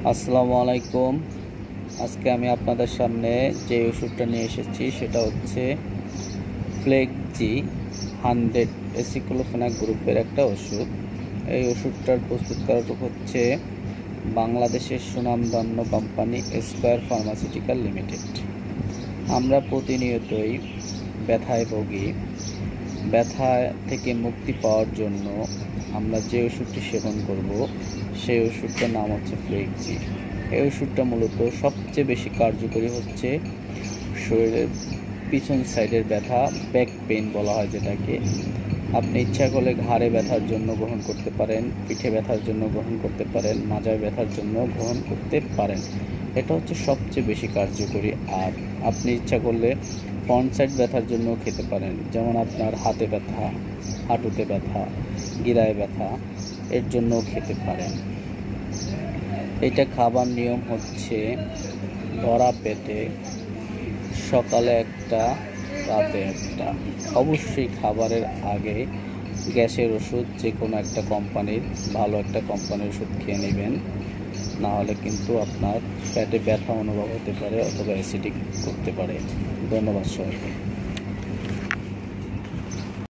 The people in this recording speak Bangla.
আসসালামু আলাইকুম। আজকে আমি আপনাদের সামনে যে ওষুধটা নিয়ে এসেছি সেটা হচ্ছে ফ্লেক্সি 100 এসিক্লোফেনাক গ্রুপের একটা ওষুধ। এই ওষুধটার প্রস্তুতকারক হচ্ছে বাংলাদেশের সুনামধন্য কোম্পানি স্কয়ার ফার্মাসিউটিক্যাল লিমিটেড। আমরা প্রতিনিয়তই ব্যথায় ভুগি। ব্যথা থেকে মুক্তি পাওয়ার জন্য আমরা যে ওষুধটি সেবন করব সেই ওষুধটার নাম হচ্ছে ফ্লেক্সি। এই ওষুধটা মূলত সবচেয়ে বেশি কার্যকরী হচ্ছে শরীরের পিছন সাইডের ব্যথা, ব্যাক পেইন বলা হয় যেটাকে। আপনি ইচ্ছা করলে ঘাড়ে ব্যথার জন্য গ্রহণ করতে পারেন, পিঠে ব্যথার জন্য গ্রহণ করতে পারেন, মাজায় ব্যথার জন্য গ্রহণ করতে পারেন। এটা হচ্ছে সবচেয়ে বেশি কার্যকরী। আর আপনি ইচ্ছা করলে ফ্রন্ট সাইড ব্যথার জন্য খেতে পারেন, যেমন আপনার হাতে ব্যথা, হাঁটুতে ব্যথা, গিরায় ব্যথা, এর জন্যও খেতে পারেন। এটা খাবার নিয়ম হচ্ছে ভরা পেটে সকালে একটা, রাতে একটা। অবশ্যই খাবারের আগে গ্যাসের ওষুধ যে কোনো একটা কোম্পানির, ভালো একটা কোম্পানির ওষুধ খেয়ে নেবেন, না হলে কিন্তু আপনার পেটে ব্যথা অনুভব হতে পারে অথবা অ্যাসিডিক করতে পারে। ধন্যবাদ সবাইকে।